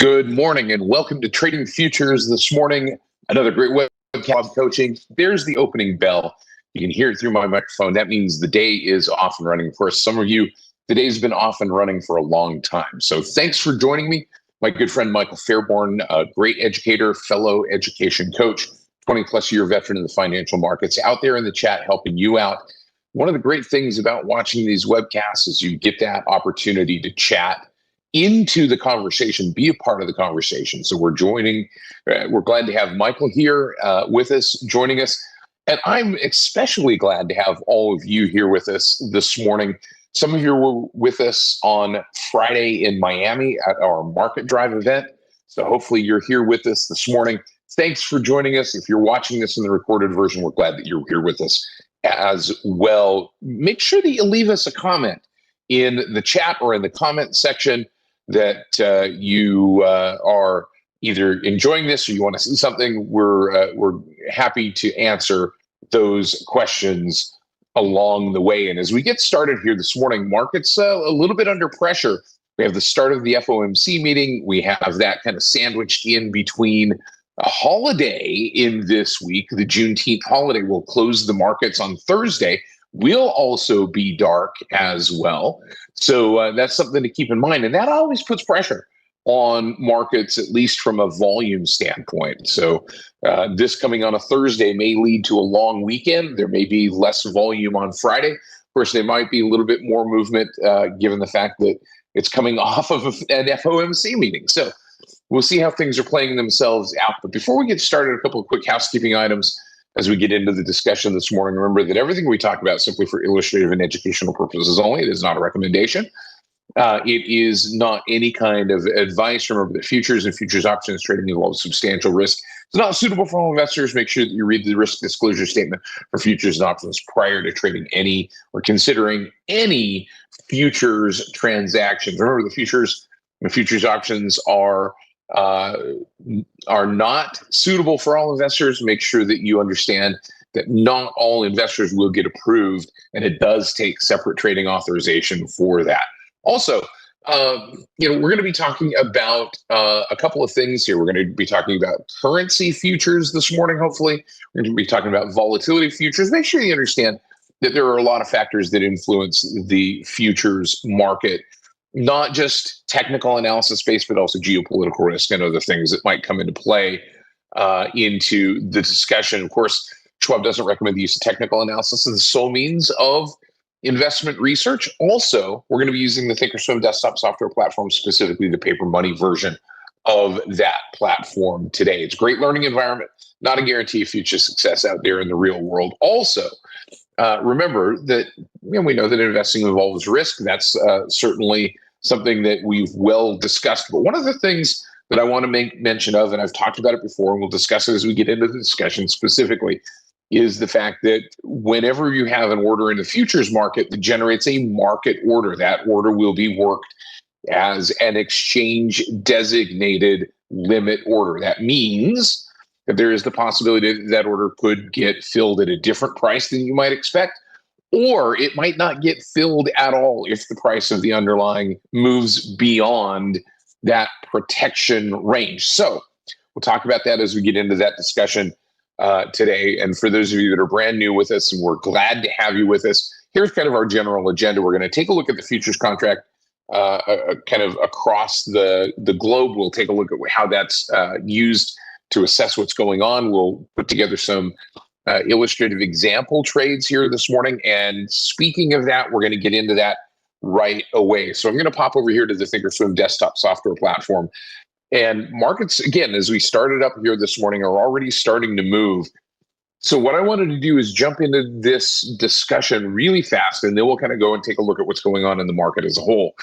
Good morning and welcome to Trading Futures this morning. Another great webcast coaching. There's the opening bell. You can hear it through my microphone. That means the day is off and running. For some of you, the day's been off and running for a long time. So thanks for joining me. My good friend Michael Fairborn, a great educator, fellow education coach, 20-plus year veteran in the financial markets, out there in the chat helping you out. One of the great things about watching these webcasts is you get that opportunity to chat into the conversation, be a part of the conversation. So we're glad to have Michael here with us, joining us. And I'm especially glad to have all of you here with us this morning. Some of you were with us on Friday in Miami at our Market Drive event. So hopefully you're here with us this morning. Thanks for joining us. If you're watching this in the recorded version, we're glad that you're here with us as well. Make sure that you leave us a comment in the chat or in the comment section that you are either enjoying this or you want to see something. We're happy to answer those questions along the way. And as we get started here this morning, market's a little bit under pressure. We have the start of the FOMC meeting. We have that kind of sandwiched in between a holiday in this week. The Juneteenth holiday will close the markets on Thursday. Will also be dark as well. So that's something to keep in mind. And that always puts pressure on markets, at least from a volume standpoint. So this coming on a Thursday may lead to a long weekend. There may be less volume on Friday. Of course, there might be a little bit more movement given the fact that it's coming off of an FOMC meeting. So we'll see how things are playing themselves out. But before we get started, a couple of quick housekeeping items. As we get into the discussion this morning, remember that everything we talk about is simply for illustrative and educational purposes only. It is not a recommendation. It is not any kind of advice. Remember that futures and futures options trading involves substantial risk. It's not suitable for all investors. Make sure that you read the risk disclosure statement for futures and options prior to trading any or considering any futures transactions. Remember, the futures options are not suitable for all investors. Make sure that you understand that not all investors will get approved, and it does take separate trading authorization for that. Also, we're going to be talking about a couple of things here. We're going to be talking about currency futures this morning, hopefully. We're going to be talking about volatility futures. Make sure you understand that there are a lot of factors that influence the futures market, not just technical analysis based, but also geopolitical risk and other things that might come into play into the discussion. Of course, Schwab doesn't recommend the use of technical analysis as the sole means of investment research. Also, we're going to be using the Thinkorswim desktop software platform, specifically the paper money version of that platform today. It's a great learning environment, not a guarantee of future success out there in the real world. Also, remember that we know that investing involves risk. That's certainly something that we've well discussed. But one of the things that I want to make mention of, and I've talked about it before, and we'll discuss it as we get into the discussion specifically, is the fact that whenever you have an order in the futures market that generates a market order, that order will be worked as an exchange designated limit order. That means that there is the possibility that that order could get filled at a different price than you might expect, or it might not get filled at all if the price of the underlying moves beyond that protection range. So we'll talk about that as we get into that discussion today. And for those of you that are brand new with us, and we're glad to have you with us, here's kind of our general agenda. We're going to take a look at the futures contract kind of across the globe. We'll take a look at how that's used to assess what's going on. We'll put together some illustrative example trades here this morning. And speaking of that, we're going to get into that right away. So I'm going to pop over here to the Thinkorswim desktop software platform. And markets, again, as we started up here this morning, are already starting to move. So what I wanted to do is jump into this discussion really fast, and then we'll kind of go and take a look at what's going on in the market as a whole.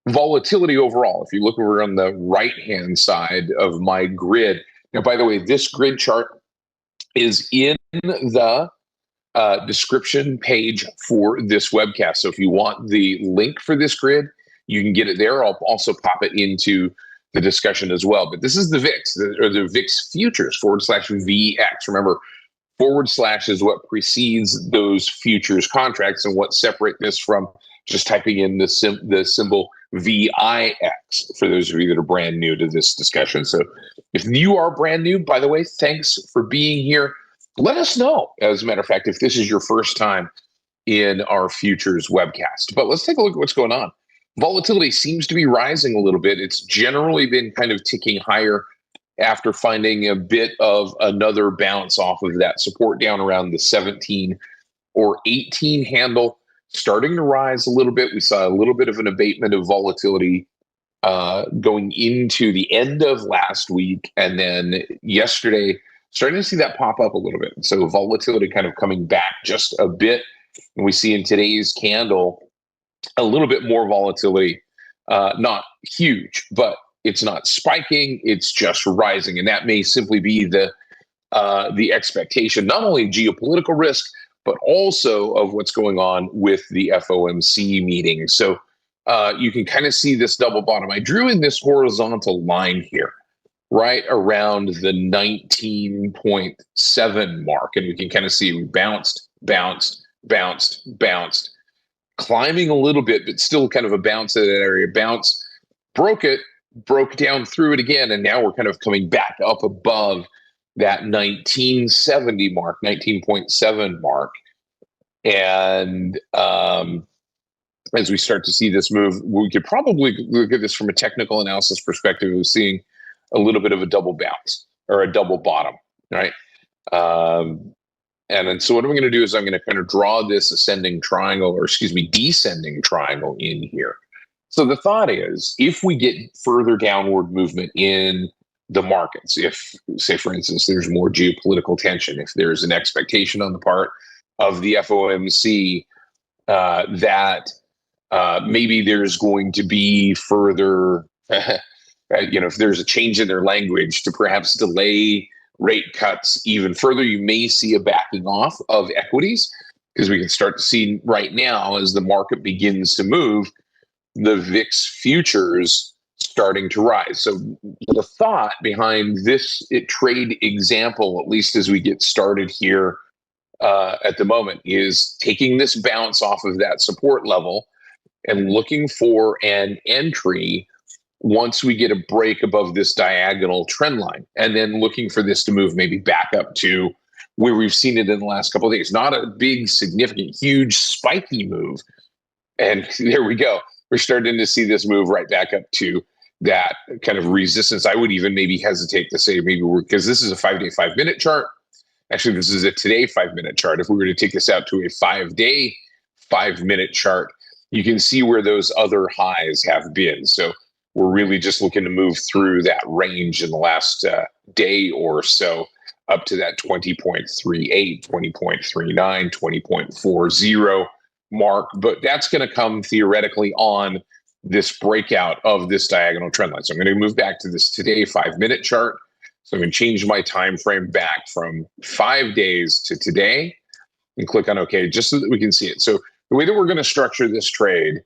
Volatility overall, if you look over on the right-hand side of my grid. Now, by the way, this grid chart is in the description page for this webcast. So if you want the link for this grid, you can get it there. I'll also pop it into the discussion as well. But this is the VIX, or the VIX futures /VX. Remember, / is what precedes those futures contracts, and what separate this from just typing in the symbol VIX, for those of you that are brand new to this discussion. So if you are brand new, by the way, thanks for being here. Let us know, as a matter of fact, if this is your first time in our futures webcast. But let's take a look at what's going on. Volatility seems to be rising a little bit. It's generally been kind of ticking higher after finding a bit of another bounce off of that support down around the 17 or 18 handle, starting to rise a little bit. We saw a little bit of an abatement of volatility going into the end of last week, and then yesterday starting to see that pop up a little bit. So volatility kind of coming back just a bit. And we see in today's candle a little bit more volatility, not huge, but it's not spiking, it's just rising. And that may simply be the expectation, not only geopolitical risk, but also of what's going on with the FOMC meeting. So you can kind of see this double bottom. I drew in this horizontal line here, right around the 19.7 mark. And we can kind of see we bounced, climbing a little bit, but still kind of a bounce at that area. Bounce, broke it, broke down through it again, and now we're kind of coming back up above that 1970 mark, 19.7 mark. And as we start to see this move, we could probably look at this from a technical analysis perspective of seeing a little bit of a double bounce or a double bottom, right? And then so what I'm going to do is I'm going to kind of draw this descending triangle in here. So the thought is, if we get further downward movement in the markets, if, say, for instance, there's more geopolitical tension, if there's an expectation on the part of the FOMC that maybe there's going to be further, if there's a change in their language to perhaps delay rate cuts even further, you may see a backing off of equities, because we can start to see right now, as the market begins to move, the VIX futures starting to rise. So the thought behind this trade example, at least as we get started here at the moment, is taking this bounce off of that support level and looking for an entry once we get a break above this diagonal trend line, and then looking for this to move maybe back up to where we've seen it in the last couple of days. Not a big, significant, huge, spiky move. And there we go. We're starting to see this move right back up to that kind of resistance. I would even maybe hesitate to say maybe because this is a 5-day, 5-minute chart. Actually, this is a today 5-minute chart. If we were to take this out to a 5-day, 5-minute chart, you can see where those other highs have been. So we're really just looking to move through that range in the last day or so up to that 20.38, 20.39, 20.40 mark. But that's going to come theoretically on this breakout of this diagonal trend line. So I'm going to move back to this today 5-minute chart. So I'm going to change my time frame back from 5 days to today and click on OK, just so that we can see it. So the way that we're going to structure this trade,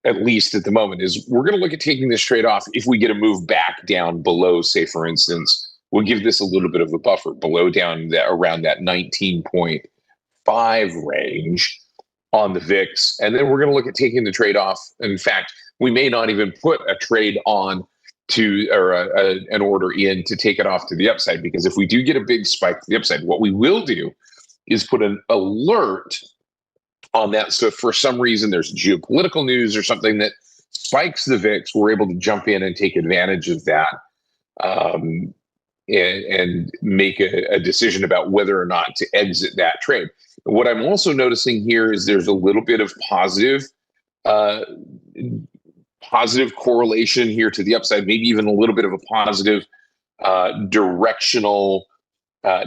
at least at the moment, is we're going to look at taking this trade off if we get a move back down below, say, for instance, we'll give this a little bit of a buffer below down that around that 19.5 range on the VIX. And then we're going to look at taking the trade off. In fact, we may not even put a trade on to, or an order in to take it off to the upside, because if we do get a big spike to the upside, what we will do is put an alert on that. So if for some reason there's geopolitical news or something that spikes the VIX, we're able to jump in and take advantage of that and make a decision about whether or not to exit that trade. What I'm also noticing here is there's a little bit of positive correlation here to the upside, maybe even a little bit of a positive directional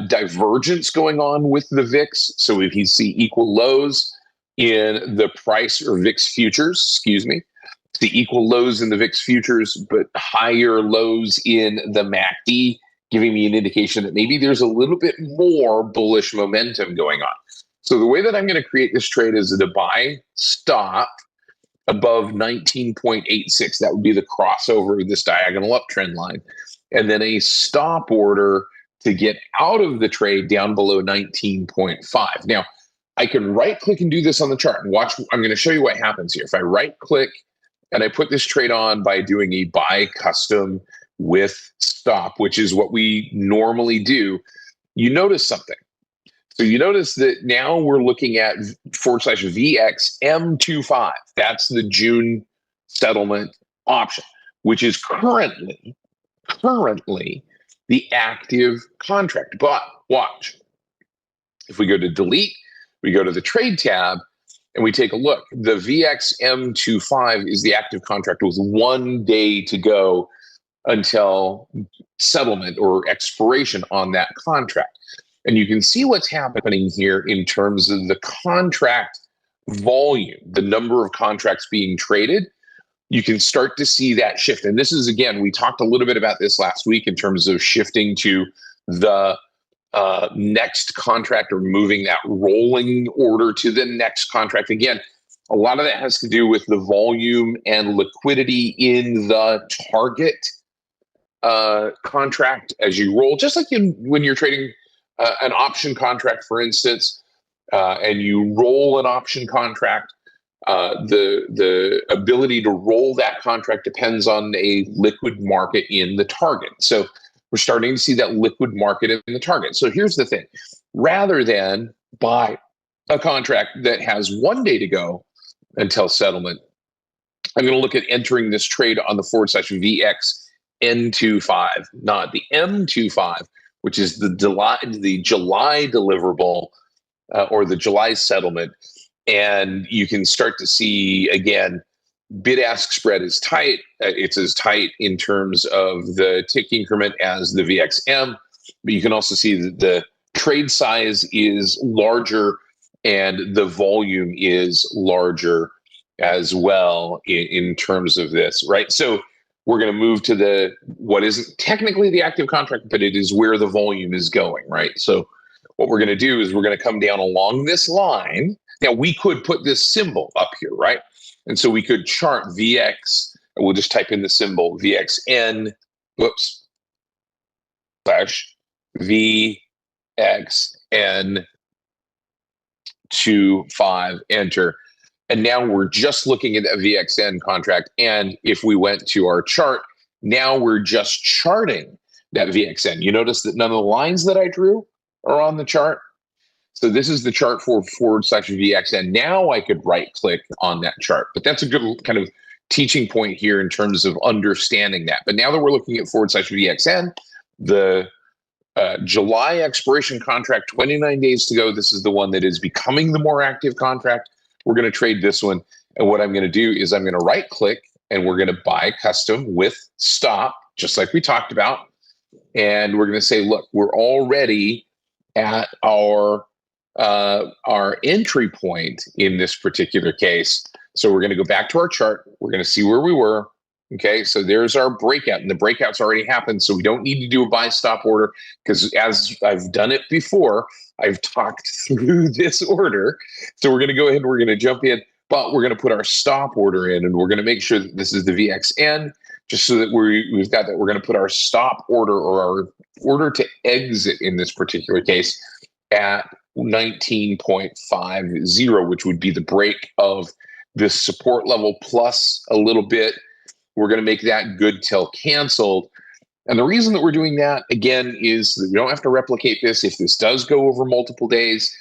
divergence going on with the VIX. So if you see equal lows in the price or VIX futures, see equal lows in the VIX futures, but higher lows in the MACD, giving me an indication that maybe there's a little bit more bullish momentum going on. So the way that I'm going to create this trade is to buy stop above 19.86. That would be the crossover of this diagonal uptrend line. And then a stop order to get out of the trade down below 19.5. Now, I can right click and do this on the chart and watch. I'm going to show you what happens here. If I right click And I put this trade on by doing a buy custom with stop, which is what we normally do. You notice something. So you notice that now we're looking at /VXM25. That's the June settlement option, which is currently the active contract. But watch, if we go to delete, we go to the trade tab, and we take a look. The VXM25 is the active contract with 1 day to go until settlement or expiration on that contract. And you can see what's happening here in terms of the contract volume, the number of contracts being traded. You can start to see that shift. And this is, again, we talked a little bit about this last week in terms of shifting to the next contract or moving that rolling order to the next contract. Again, a lot of that has to do with the volume and liquidity in the target contract as you roll, just like when you're trading an option contract, for instance, and you roll an option contract. The ability to roll that contract depends on a liquid market in the target. So we're starting to see that liquid market in the target. So here's the thing. Rather than buy a contract that has 1 day to go until settlement, I'm going to look at entering this trade on the /VXN25, not the M25, which is the July deliverable or the July settlement. And you can start to see, again, bid-ask spread is tight. It's as tight in terms of the tick increment as the VXM, but you can also see that the trade size is larger and the volume is larger as well in terms of this, right? So we're going to move to what isn't technically the active contract, but it is where the volume is going, right? So what we're going to do is we're going to come down along this line. Now, we could put this symbol up here, right? And so we could chart VX, and we'll just type in the symbol VXN, /VXN25, enter. And now we're just looking at that VXN contract. And if we went to our chart, now we're just charting that VXN. You notice that none of the lines that I drew are on the chart. So this is the chart for /VXN. Now I could right click on that chart, but that's a good kind of teaching point here in terms of understanding that. But now that we're looking at /VXN, the July expiration contract, 29 days to go. This is the one that is becoming the more active contract. We're going to trade this one. And what I'm going to do is I'm going to right click and we're going to buy custom with stop, just like we talked about. And we're going to say, look, we're already at our entry point in this particular case. So we're going to go back to our chart. We're going to see where we were. Okay, so there's our breakout, and the breakout's already happened. So we don't need to do a buy stop order because as I've done it before, I've talked through this order. So we're going to go ahead and we're going to jump in, but we're going to put our stop order in, and we're going to make sure that this is the VXN, just so that we've got that. We're going to put our stop order or our order to exit in this particular case at 19.50, which would be the break of this support level plus a little bit. We're going to make that good till canceled. And the reason that we're doing that, again, is that we don't have to replicate this if this does go over multiple days.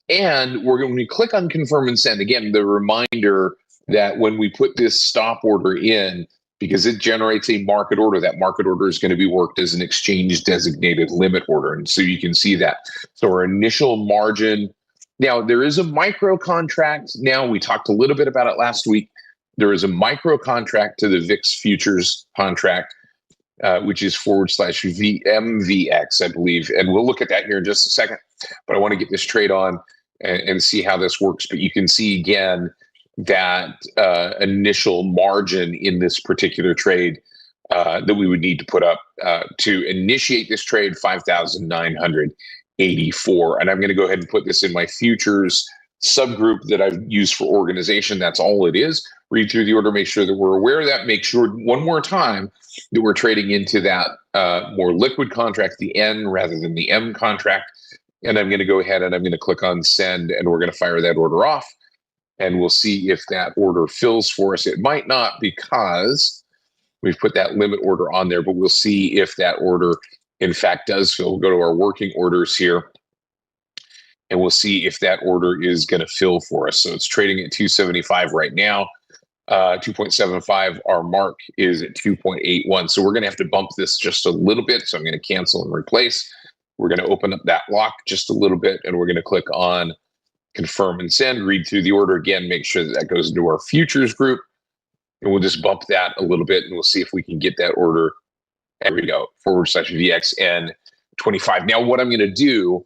And when we click on confirm and send, again, the reminder that when we put this stop order in, because it generates a market order, that market order is going to be worked as an exchange designated limit order. And so you can see that. So our initial margin. Now, there is a micro contract. Now, we talked a little bit about it last week. There is a micro contract to the VIX futures contract, which is /VMVX, I believe. And we'll look at that here in just a second. But I want to get this trade on and see how this works. But you can see, again, that initial margin in this particular trade that we would need to put up to initiate this trade, 5,984. And I'm going to go ahead and put this in my futures subgroup that I've used for organization. That's all it is. Read through the order, make sure that we're aware of that, make sure one more time that we're trading into that more liquid contract, the N rather than the M contract. And I'm going to go ahead and I'm going to click on send, and we're going to fire that order off. and we'll see if that order fills for us. It might not because we've put that limit order on there, but we'll see if that order in fact does fill. We'll go to our working orders here, and we'll see if that order is going to fill for us. So it's trading at 275 right now. 2.75. Our mark is at 2.81. So we're going to have to bump this just a little bit. So I'm going to cancel and replace. We're going to open up that lock just a little bit, and we're going to click on confirm and send. Read through the order again, make sure that goes into our futures group, and we'll just bump that a little bit, and we'll see if we can get that order. There we go, /VXN 25. Now what I'm going to do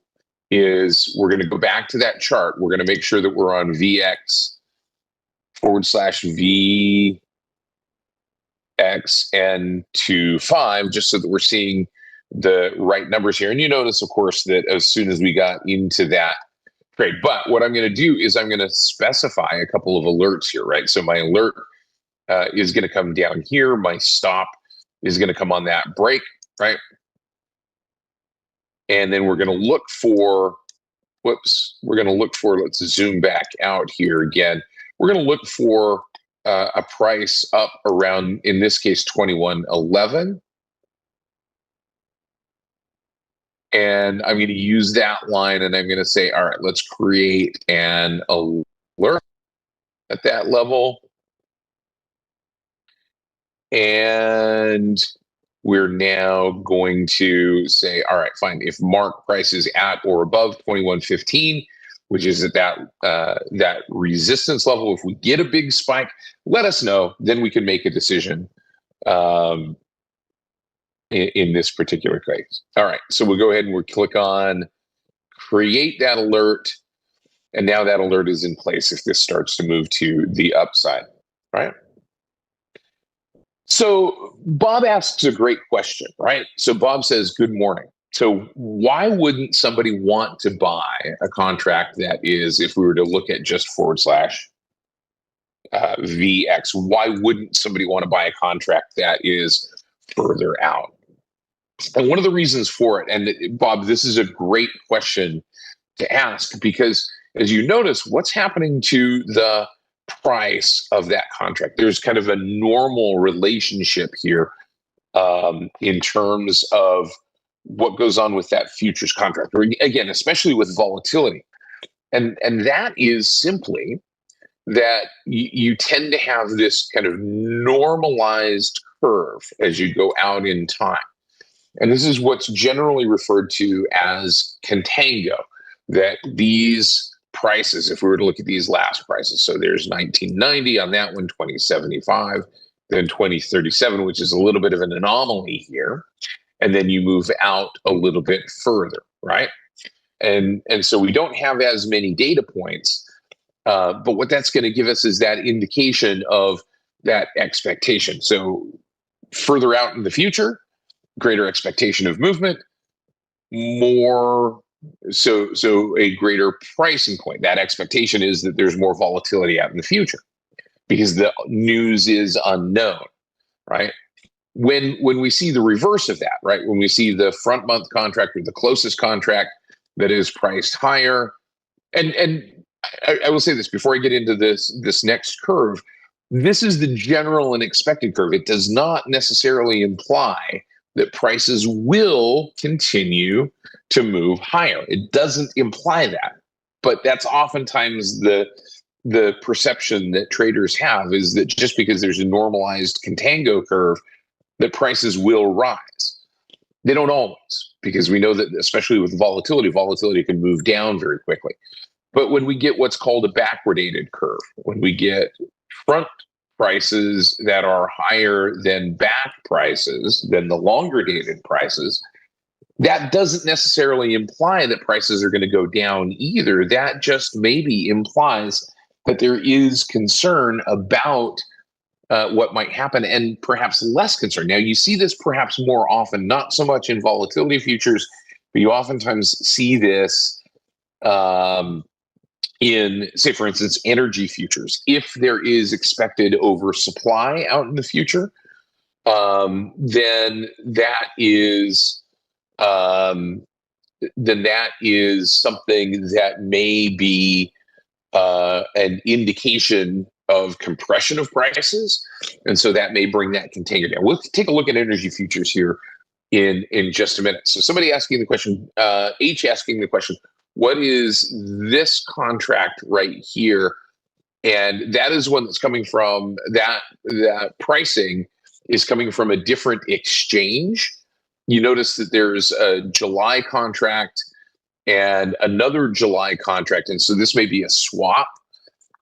is we're going to go back to that chart. We're going to make sure that we're on VXN25, just so that we're seeing the right numbers here. And you notice, of course, that as soon as we got into that trade, but what I'm going to do is I'm going to specify a couple of alerts here, right? So my alert is going to come down here. My stop is going to come on that break, right? And then we're going to look for, let's zoom back out here again. We're going to look for a price up around, in this case, 21.11. And I'm going to use that line, and I'm going to say, all right, let's create an alert at that level. And we're now going to say, all right, fine. If mark price is at or above 21.15, which is at that resistance level, if we get a big spike, let us know. Then we can make a decision in this particular case. All right, so we'll go ahead and we'll click on create that alert, and now that alert is in place if this starts to move to the upside, right? So Bob asks a great question, right? So Bob says, good morning. So why wouldn't somebody want to buy a contract that is, if we were to look at just /VX, why wouldn't somebody want to buy a contract that is further out? And one of the reasons for it, and Bob, this is a great question to ask, because as you notice, what's happening to the price of that contract? There's kind of a normal relationship here in terms of what goes on with that futures contract, or again, especially with volatility. And that is simply that you tend to have this kind of normalized curve as you go out in time. And this is what's generally referred to as contango, that these prices, if we were to look at these last prices, so there's 1990 on that one, 2075, then 2037, which is a little bit of an anomaly here. And then you move out a little bit further, right? And so we don't have as many data points, but what that's going to give us is that indication of that expectation. So further out in the future, greater expectation of movement, more so a greater pricing point. That expectation is that there's more volatility out in the future because the news is unknown, right? When we see the reverse of that, right? When we see the front month contract or the closest contract that is priced higher, and I will say this before I get into this next curve, this is the general and expected curve. It does not necessarily imply that prices will continue to move higher. It doesn't imply that, but that's oftentimes the perception that traders have, is that just because there's a normalized contango curve, that prices will rise. They don't always, because we know that especially with volatility can move down very quickly. But when we get what's called a backwardated curve, when we get front prices that are higher than back prices, than the longer dated prices, that doesn't necessarily imply that prices are going to go down either. That just maybe implies that there is concern about what might happen, and perhaps less concern. Now, you see this perhaps more often, not so much in volatility futures, but you oftentimes see this in, say, for instance, energy futures. If there is expected oversupply out in the future, then that is something that may be an indication of compression of prices, and so that may bring that container down. We'll take a look at energy futures here in just a minute. So somebody asking the question, H asking the question, what is this contract right here? And that is one that's coming from that pricing is coming from a different exchange. You notice that there's a July contract and another July contract. And so this may be a swap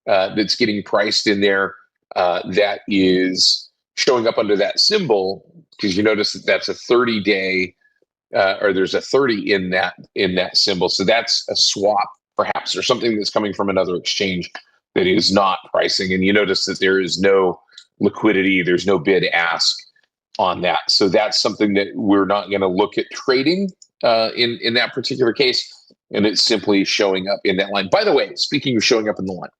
that's getting priced in there that is showing up under that symbol, because you notice that that's a 30-day or there's a 30 in that symbol. So that's a swap, perhaps, or something that's coming from another exchange that is not pricing. And you notice that there is no liquidity, there's no bid ask on that. So that's something that we're not going to look at trading in that particular case. And it's simply showing up in that line. By the way, speaking of showing up in the line,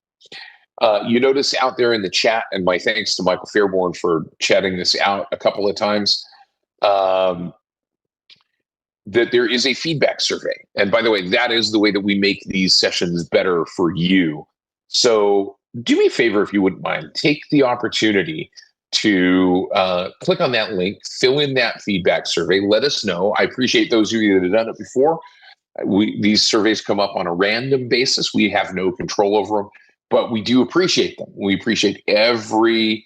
you notice out there in the chat, and my thanks to Michael Fairborn for chatting this out a couple of times, that there is a feedback survey. And by the way, that is the way that we make these sessions better for you. So do me a favor, if you wouldn't mind, take the opportunity to click on that link, fill in that feedback survey, let us know. I appreciate those of you that have done it before. These surveys come up on a random basis. We have no control over them, but we do appreciate them. We appreciate every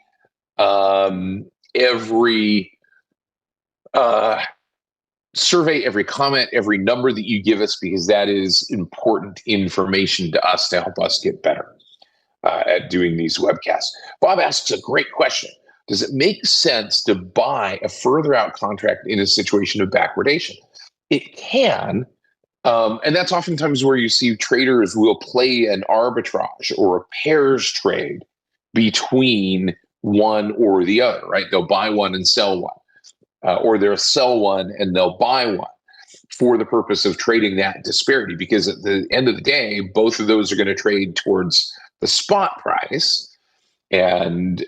survey, every comment, every number that you give us, because that is important information to us to help us get better at doing these webcasts. Bob asks a great question. Does it make sense to buy a further out contract in a situation of backwardation? It can. And that's oftentimes where you see traders will play an arbitrage or a pairs trade between one or the other, right? They'll buy one and sell one, or they'll sell one and they'll buy one for the purpose of trading that disparity. Because at the end of the day, both of those are going to trade towards the spot price. And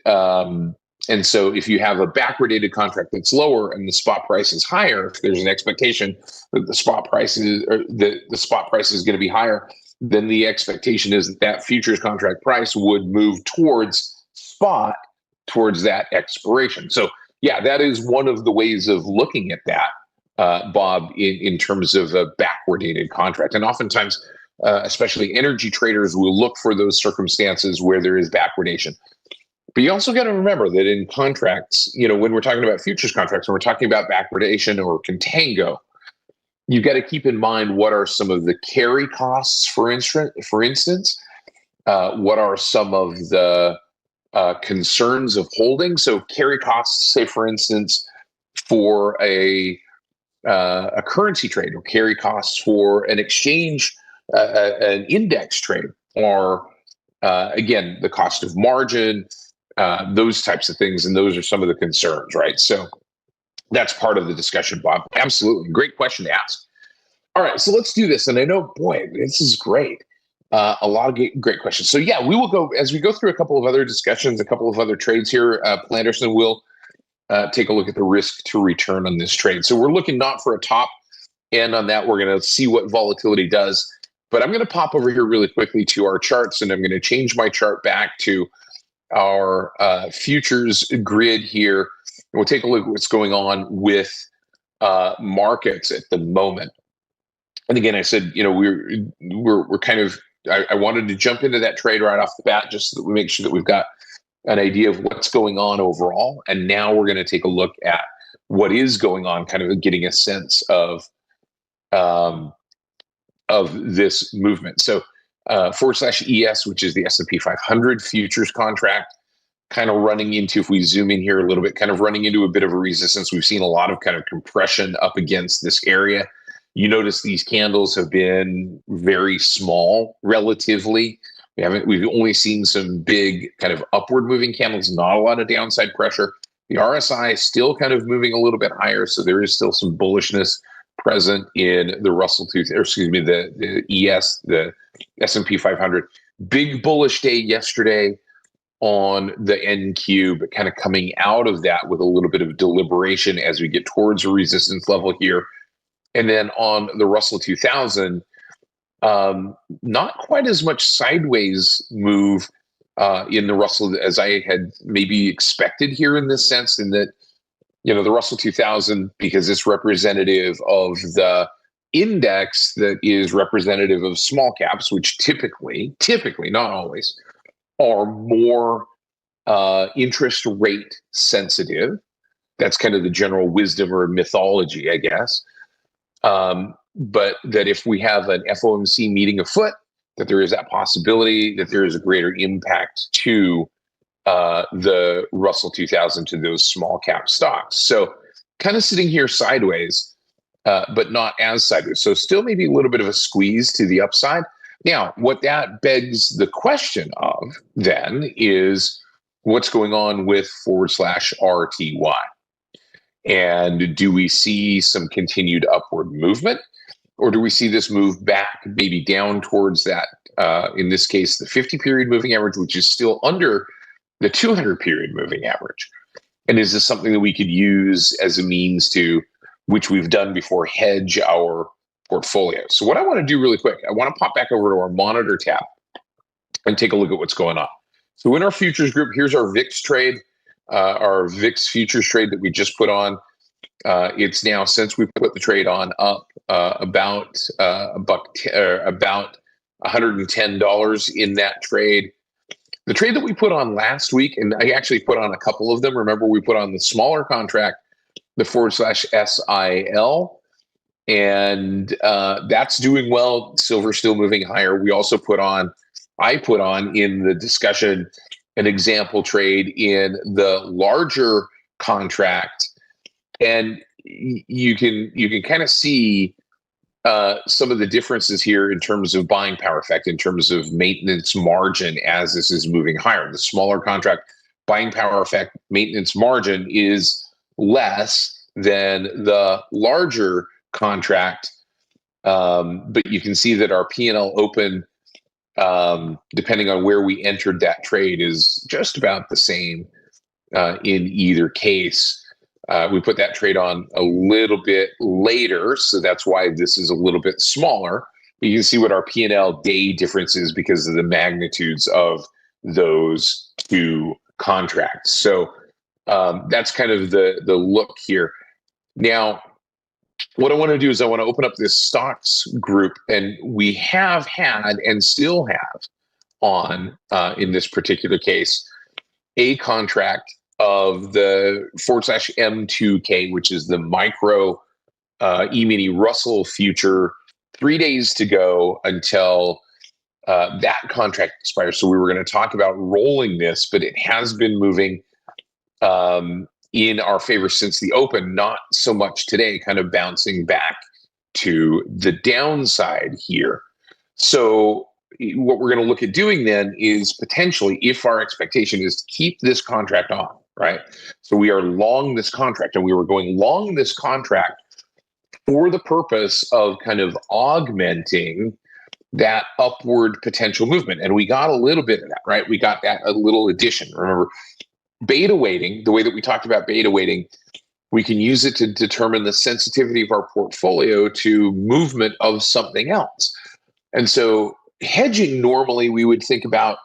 so if you have a backwardated contract that's lower and the spot price is higher, if there's an expectation that the spot price is, or the spot price is going to be higher, then the expectation is that that futures contract price would move towards spot, towards that expiration. So yeah, that is one of the ways of looking at that, Bob, in terms of a backwardated contract. And oftentimes, especially energy traders will look for those circumstances where there is backwardation. But you also got to remember that in contracts, when we're talking about futures contracts, when we're talking about backwardation or contango, you've got to keep in mind what are some of the carry costs, for instance, what are some of the concerns of holding. So carry costs, say, for instance, for a currency trade, or carry costs for an exchange, an index trade, or again, the cost of margin, those types of things. And those are some of the concerns, right? So that's part of the discussion, Bob. Absolutely. Great question to ask. All right, so let's do this. And I know, boy, this is great. A lot of great questions. So yeah, we will go, as we go through a couple of other discussions, a couple of other trades here, Planderson will take a look at the risk to return on this trade. So we're looking not for a top end on that. We're going to see what volatility does. But I'm going to pop over here really quickly to our charts, and I'm going to change my chart back to our futures grid here. And we'll take a look at what's going on with markets at the moment. And again, I said, we're kind of, I wanted to jump into that trade right off the bat, just so that we make sure that we've got an idea of what's going on overall. And now we're going to take a look at what is going on, kind of getting a sense of this movement. So /ES, which is the S&P 500 futures contract, kind of running into, if we zoom in here a little bit, kind of running into a bit of a resistance. We've seen a lot of kind of compression up against this area. You notice these candles have been very small relatively. We've only seen some big kind of upward moving candles, not a lot of downside pressure. The RSI is still kind of moving a little bit higher, so there is still some bullishness present in the the ES, the S&P 500. Big bullish day yesterday on the NQ, but kind of coming out of that with a little bit of deliberation as we get towards a resistance level here. And then on the Russell 2000, Not quite as much sideways move in the Russell as I had maybe expected here in this sense, in that, the Russell 2000, because it's representative of the index that is representative of small caps, which typically, not always, are more interest rate sensitive. That's kind of the general wisdom or mythology, I guess. But that if we have an FOMC meeting afoot, that there is that possibility that there is a greater impact to the Russell 2000, to those small cap stocks. So kind of sitting here sideways, but not as sideways. So still maybe a little bit of a squeeze to the upside. Now, what that begs the question of then is what's going on with /RTY? And do we see some continued upward movement? Or do we see this move back, maybe down towards that, in this case, the 50-period moving average, which is still under the 200-period moving average? And is this something that we could use as a means to, which we've done before, hedge our portfolio? So what I want to do really quick, I want to pop back over to our monitor tab and take a look at what's going on. So in our futures group, here's our VIX trade, our VIX futures trade that we just put on. It's now, since we put the trade on, up about $110 in that trade. The trade that we put on last week, and I actually put on a couple of them. Remember, we put on the smaller contract, the /SIL, and that's doing well. Silver still moving higher. We also I put on in the discussion an example trade in the larger contract. And you can kind of see some of the differences here in terms of buying power effect, in terms of maintenance margin as this is moving higher. The smaller contract buying power effect maintenance margin is less than the larger contract, but you can see that our P&L open, depending on where we entered that trade, is just about the same in either case. We put that trade on a little bit later, so that's why this is a little bit smaller. You can see what our P&L day difference is because of the magnitudes of those two contracts. So that's kind of the look here. Now, what I want to do is I want to open up this stocks group, and we have had and still have on, in this particular case, a contract of the /M2K, which is the micro E-mini Russell future, 3 days to go until that contract expires. So we were going to talk about rolling this, but it has been moving in our favor since the open, not so much today, kind of bouncing back to the downside here. So what we're going to look at doing then is potentially, if our expectation is to keep this contract on, right? So we are long this contract, and we were going long this contract for the purpose of kind of augmenting that upward potential movement. And we got a little bit of that, right? We got that a little addition. Remember, beta weighting, the way that we talked about beta weighting, we can use it to determine the sensitivity of our portfolio to movement of something else. And so hedging, normally we would think about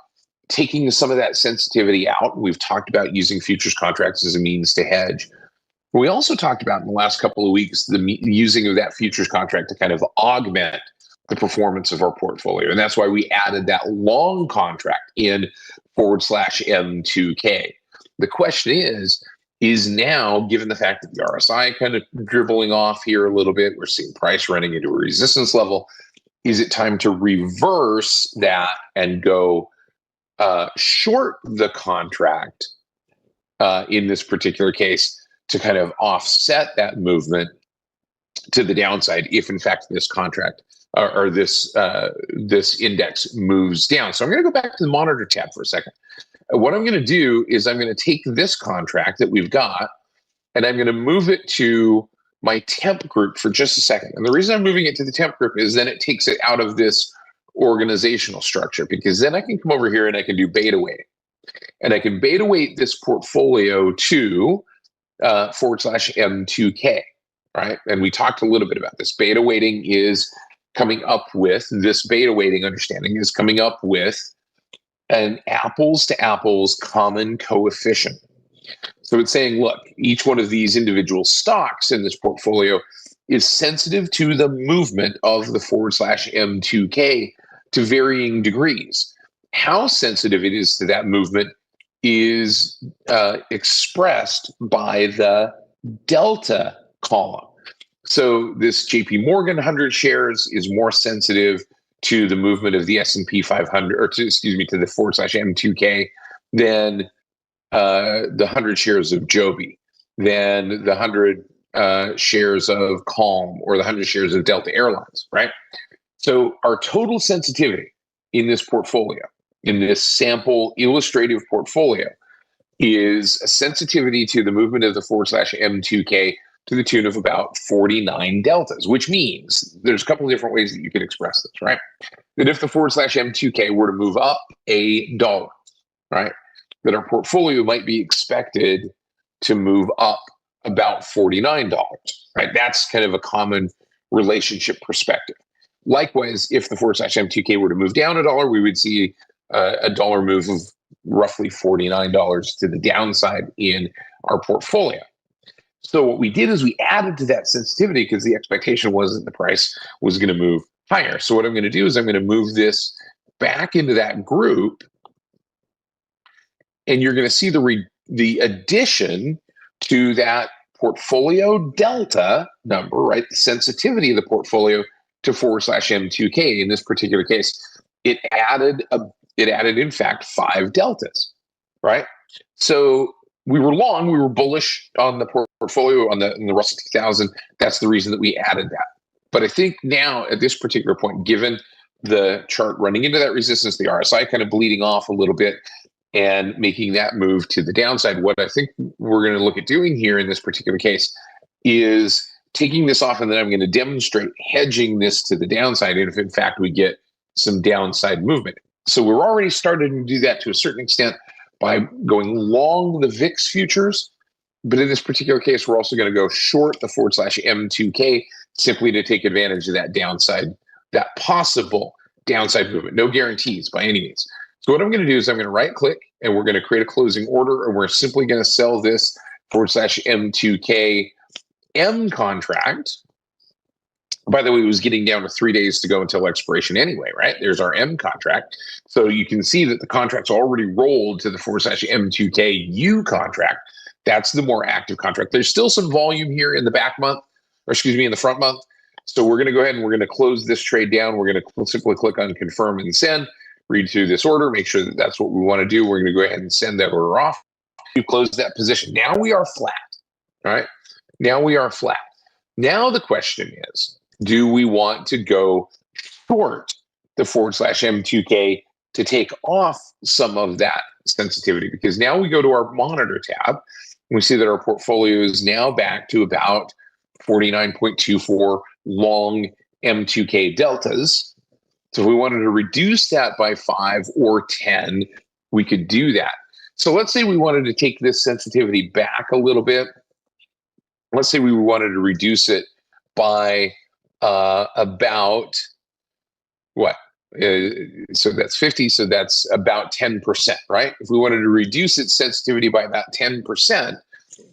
taking some of that sensitivity out. We've talked about using futures contracts as a means to hedge. We also talked about in the last couple of weeks the using of that futures contract to kind of augment the performance of our portfolio. And that's why we added that long contract in /M2K. The question is now, given the fact that the RSI kind of dribbling off here a little bit, we're seeing price running into a resistance level, is it time to reverse that and go short the contract in this particular case to kind of offset that movement to the downside if in fact this contract or this index moves down? So I'm going to go back to the monitor tab for a second. What I'm going to do is I'm going to take this contract that we've got and I'm going to move it to my temp group for just a second. And the reason I'm moving it to the temp group is then it takes it out of this organizational structure, because then I can come over here and I can do beta weighting, and I can beta weight this portfolio to /M2K, right? And we talked a little bit about this. Beta weighting is coming up with this beta weighting understanding is coming up with an apples to apples common coefficient. So it's saying, look, each one of these individual stocks in this portfolio is sensitive to the movement of the /M2K to varying degrees. How sensitive it is to that movement is expressed by the delta column. So this JP Morgan 100 shares is more sensitive to the movement of the S&P 500, or to the /M2K than the 100 shares of Joby, than the 100 shares of Calm, or the 100 shares of Delta Airlines, right? So our total sensitivity in this portfolio, in this sample illustrative portfolio, is a sensitivity to the movement of the /M2K to the tune of about 49 deltas, which means there's a couple of different ways that you can express this, right? That if the /M2K were to move up $1, right, that our portfolio might be expected to move up about $49, right? That's kind of a common relationship perspective. Likewise, if the /M2K were to move down $1, we would see a dollar move of roughly $49 to the downside in our portfolio. So what we did is we added to that sensitivity because the expectation was that the price was going to move higher. So what I'm going to do is I'm going to move this back into that group, and you're going to see the addition to that portfolio delta number, right? The sensitivity of the portfolio to /M2K. In this particular case, it added in fact 5 deltas, right? So we were long, we were bullish on the portfolio in the Russell 2000. That's the reason that we added that. But I think now at this particular point, given the chart running into that resistance, the RSI kind of bleeding off a little bit and making that move to the downside, what I think we're going to look at doing here in this particular case is taking this off, and then I'm going to demonstrate hedging this to the downside, and if in fact we get some downside movement. So we're already starting to do that to a certain extent by going long the VIX futures. But in this particular case, we're also going to go short the /M2K simply to take advantage of that downside, that possible downside movement. No guarantees by any means. So what I'm going to do is I'm going to right click, and we're going to create a closing order, and we're simply going to sell this /M2K M contract. By the way, it was getting down to 3 days to go until expiration anyway, right? There's our M contract. So you can see that the contract's already rolled to the /M2K U contract. That's the more active contract. There's still some volume here in the in the front month. So we're going to go ahead and we're going to close this trade down. We're going to simply click on confirm and send, read through this order, make sure that that's what we want to do. We're going to go ahead and send that order off. You close that position. Now we are flat, right? Now we are flat. Now the question is, do we want to go short the /M2K to take off some of that sensitivity? Because now we go to our monitor tab, and we see that our portfolio is now back to about 49.24 long M2K deltas. So if we wanted to reduce that by 5 or 10, we could do that. So let's say we wanted to take this sensitivity back a little bit. Let's say we wanted to reduce it by about what? So that's 50. So that's about 10%, right? If we wanted to reduce its sensitivity by about 10%,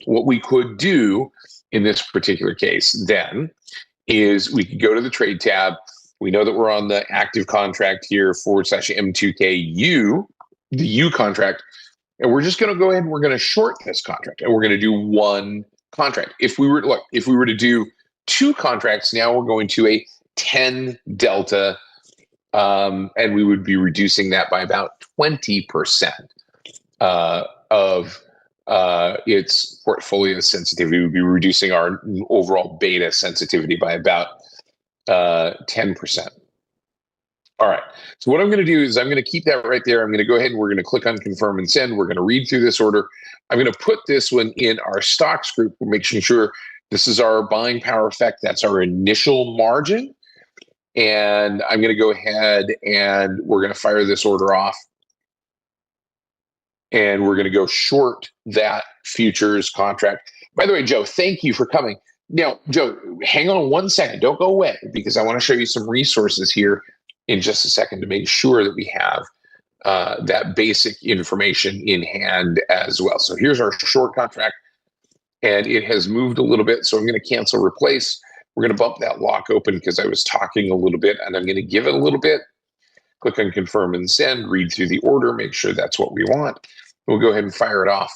what we could do in this particular case then is we could go to the trade tab. We know that we're on the active contract here /M2KU, the U contract, and we're just going to go ahead and we're going to short this contract, and we're going to do one contract. If we were to do 2 contracts, now we're going to a 10 delta, and we would be reducing that by about 20% of its portfolio sensitivity. We would be reducing our overall beta sensitivity by about 10%. All right. So what I'm going to do is I'm going to keep that right there. I'm going to go ahead and we're going to click on confirm and send. We're going to read through this order. I'm going to put this one in our stocks group. We're making sure this is our buying power effect. That's our initial margin. And I'm going to go ahead and we're going to fire this order off. And we're going to go short that futures contract. By the way, Joe, thank you for coming. Now, Joe, hang on 1 second. Don't go away because I want to show you some resources here in just a second to make sure that we have that basic information in hand as well. So here's our short contract, and it has moved a little bit. So I'm going to cancel replace. We're going to bump that lock open because I was talking a little bit, and I'm going to give it a little bit. Click on confirm and send, read through the order, make sure that's what we want. We'll go ahead and fire it off.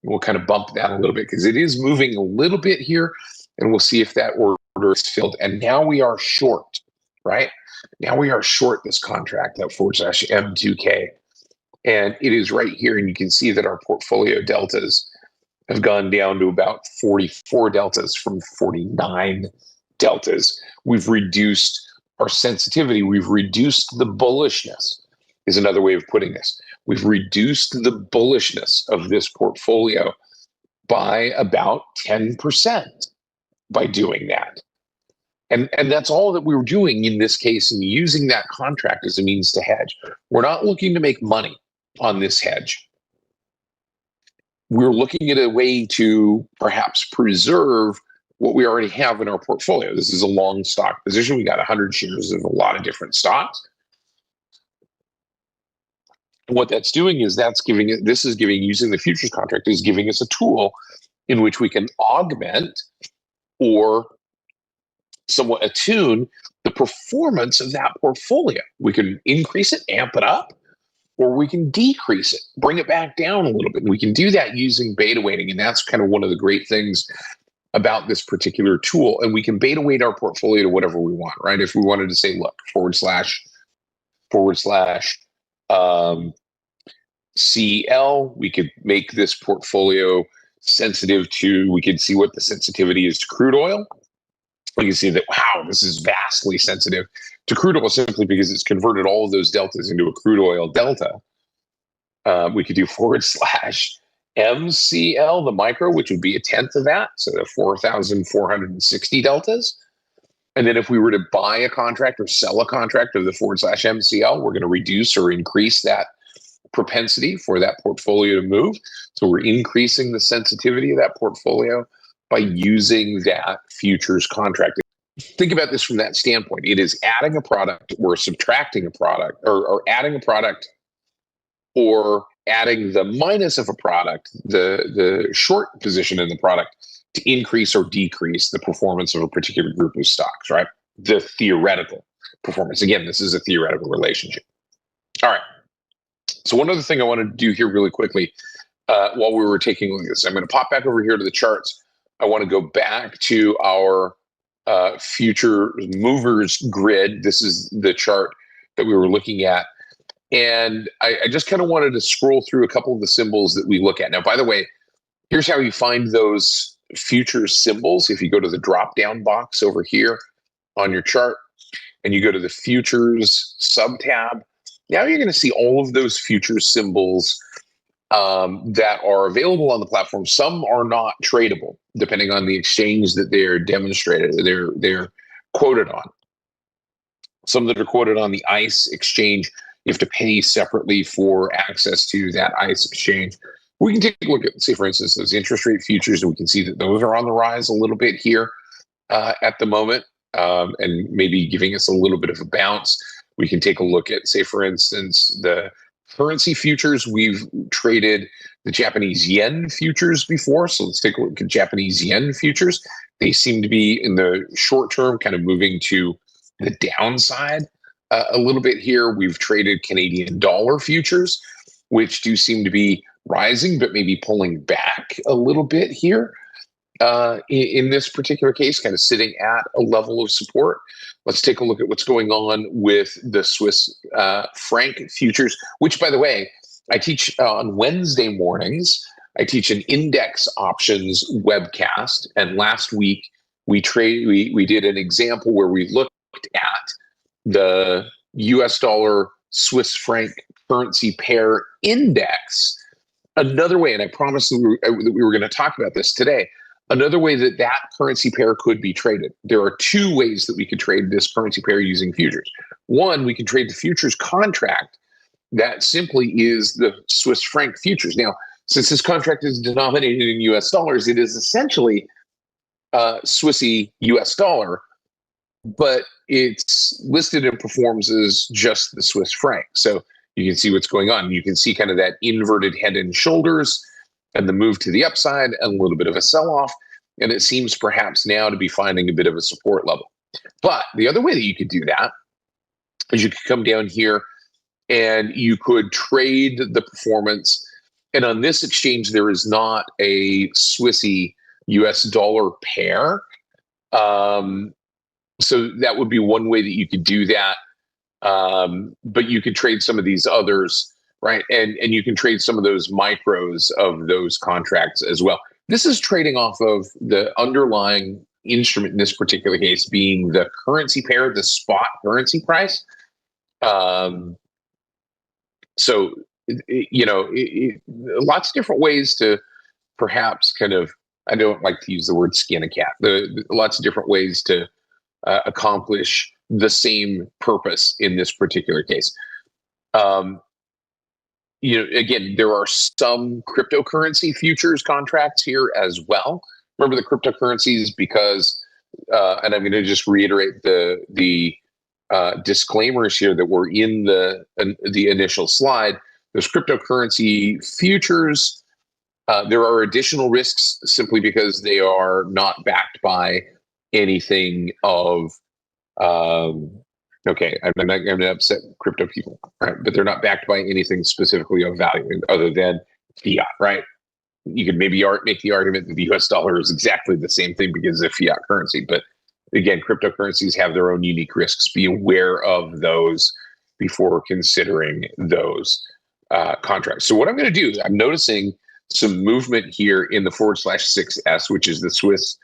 We'll kind of bump that a little bit because it is moving a little bit here, and we'll see if that order is filled. And now we are short, right? Now we are short this contract, that /M2K. And it is right here, and you can see that our portfolio deltas have gone down to about 44 deltas from 49 deltas. We've reduced our sensitivity. We've reduced the bullishness, is another way of putting this. We've reduced the bullishness of this portfolio by about 10% by doing that. And that's all that we were doing in this case, and using that contract as a means to hedge. We're not looking to make money on this hedge. We're looking at a way to perhaps preserve what we already have in our portfolio. This is a long stock position. We got 100 shares of a lot of different stocks. And what that's doing is using the futures contract is giving us a tool in which we can augment or somewhat attune the performance of that portfolio. We can increase it, amp it up, or we can decrease it, bring it back down a little bit. We can do that using beta weighting, and that's kind of one of the great things about this particular tool. And we can beta weight our portfolio to whatever we want, right? If we wanted to say, look, /CL, we could make this portfolio sensitive to, we could see what the sensitivity is to crude oil. We can see that, wow, this is vastly sensitive to crude oil simply because it's converted all of those deltas into a crude oil delta. We could do /MCL, the micro, which would be a tenth of that, so the 4,460 deltas. And then if we were to buy a contract or sell a contract of the /MCL, we're going to reduce or increase that propensity for that portfolio to move. So we're increasing the sensitivity of that portfolio by using that futures contract. Think about this from that standpoint. It is adding a product or subtracting a product, or adding a product or adding the minus of a product, the short position in the product, to increase or decrease the performance of a particular group of stocks, right? The theoretical performance. Again, this is a theoretical relationship. All right. So one other thing I wanted to do here really quickly while we were taking a look at this, I'm going to pop back over here to the charts. I want to go back to our future movers grid. This is the chart that we were looking at. And I just kind of wanted to scroll through a couple of the symbols that we look at. Now, by the way, here's how you find those futures symbols. If you go to the drop-down box over here on your chart and you go to the futures sub-tab, now you're going to see all of those futures symbols that are available on the platform. Some are not tradable, depending on the exchange that they're demonstrated, they're quoted on. Some that are quoted on the ICE exchange, you have to pay separately for access to that ICE exchange. We can take a look at, say, for instance, those interest rate futures, and we can see that those are on the rise a little bit here at the moment, and maybe giving us a little bit of a bounce. We can take a look at, say, for instance, the currency futures. We've traded the Japanese yen futures before, so let's take a look at Japanese yen futures. They seem to be, in the short term, kind of moving to the downside a little bit here. We've traded Canadian dollar futures, which do seem to be rising, but maybe pulling back a little bit here. In this particular case, kind of sitting at a level of support. Let's take a look at what's going on with the Swiss franc futures, which, by the way, I teach on Wednesday mornings. I teach an index options webcast, and last week we did an example where we looked at the US dollar Swiss franc currency pair index. Another way, and I promised that we were going to talk about this today, another way that that currency pair could be traded. There are two ways that we could trade this currency pair using futures. One, we can trade the futures contract that simply is the Swiss franc futures. Now, since this contract is denominated in US dollars, it is essentially Swissy US dollar, but it's listed and performs as just the Swiss franc. So you can see what's going on. You can see kind of that inverted head and shoulders and the move to the upside and a little bit of a sell-off. And it seems perhaps now to be finding a bit of a support level. But the other way that you could do that is you could come down here and you could trade the performance. And on this exchange, there is not a Swissy US dollar pair. So that would be one way that you could do that. But you could trade some of these others, right? And you can trade some of those micros of those contracts as well. This is trading off of the underlying instrument in this particular case being the currency pair, the spot currency price. So, lots of different ways to perhaps kind of, I don't like to use the word skin a cat, lots of different ways to accomplish the same purpose in this particular case. Again, there are some cryptocurrency futures contracts here as well. Remember the cryptocurrencies because, and I'm going to just reiterate the disclaimers here that were in the initial slide. There's cryptocurrency futures. There are additional risks simply because they are not backed by anything of. Okay, I'm not going to upset crypto people, right? But they're not backed by anything specifically of value other than fiat, right? You could maybe make the argument that the US dollar is exactly the same thing because of fiat currency. But again, cryptocurrencies have their own unique risks. Be aware of those before considering those contracts. So what I'm going to do, I'm noticing some movement here in the /6S, which is the Swiss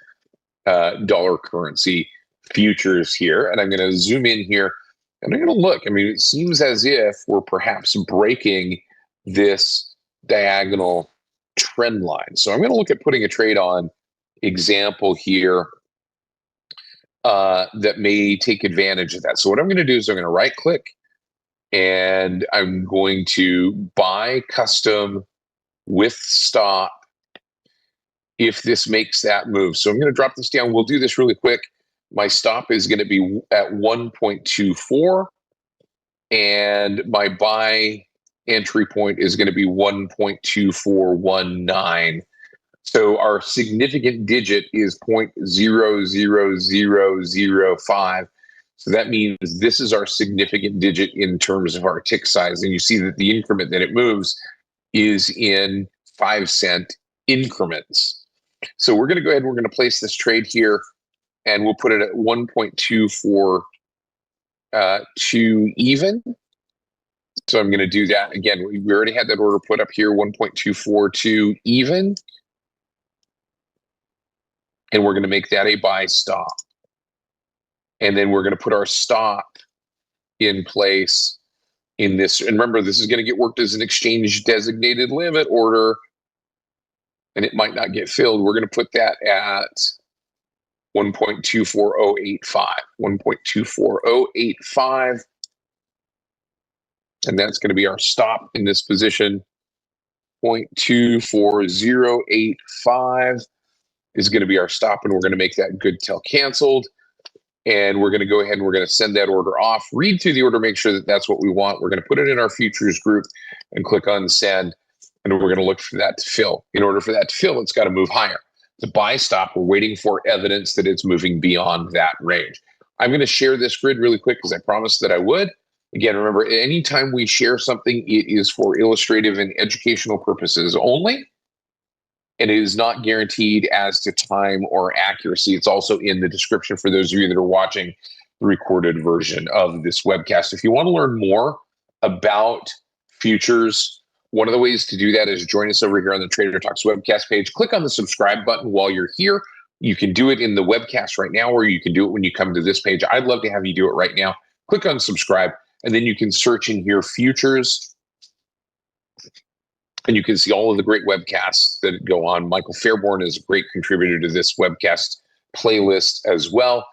dollar currency futures here. And I'm going to zoom in here and I'm going to look. I mean, it seems as if we're perhaps breaking this diagonal trend line. So I'm going to look at putting a trade on example here that may take advantage of that. So what I'm going to do is I'm going to right click and I'm going to buy custom with stop if this makes that move. So I'm going to drop this down. We'll do this really quick. My stop is going to be at 1.24 and my buy entry point is going to be 1.2419. So our significant digit is 0.00005. So that means this is our significant digit in terms of our tick size. And you see that the increment that it moves is in 5-cent increments. So we're going to go ahead and we're going to place this trade here. And we'll put it at 1.242 even. So I'm going to do that. Again, we already had that order put up here, 1.242 even. And we're going to make that a buy stop. And then we're going to put our stop in place in this. And remember, this is going to get worked as an exchange designated limit order. And it might not get filled. We're going to put that at 1.24085, 1.24085. And that's going to be our stop in this position. 0.24085 is going to be our stop, and we're going to make that good till canceled. And we're going to go ahead and we're going to send that order off. Read through the order, make sure that that's what we want. We're going to put it in our futures group and click on send. And we're going to look for that to fill. In order for that to fill, it's got to move higher. The buy stop, we're waiting for evidence that it's moving beyond that range. I'm going to share this grid really quick because I promised that I would. Again, remember, anytime we share something, it is for illustrative and educational purposes only. And it is not guaranteed as to time or accuracy. It's also in the description for those of you that are watching the recorded version of this webcast. If you want to learn more about futures, one of the ways to do that is join us over here on the Trader Talks webcast page. Click on the subscribe button while you're here. You can do it in the webcast right now, or you can do it when you come to this page. I'd love to have you do it right now. Click on subscribe, and then you can search in here futures, and you can see all of the great webcasts that go on. Michael Fairborn is a great contributor to this webcast playlist as well.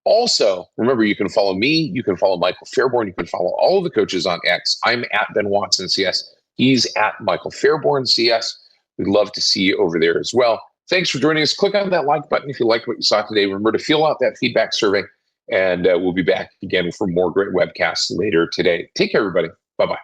Also, remember, you can follow me. You can follow Michael Fairborn. You can follow all of the coaches on X. I'm at Ben Watson CS. He's at Michael Fairborn CS. We'd love to see you over there as well. Thanks for joining us. Click on that like button if you liked what you saw today. Remember to fill out that feedback survey, and we'll be back again for more great webcasts later today. Take care, everybody. Bye-bye.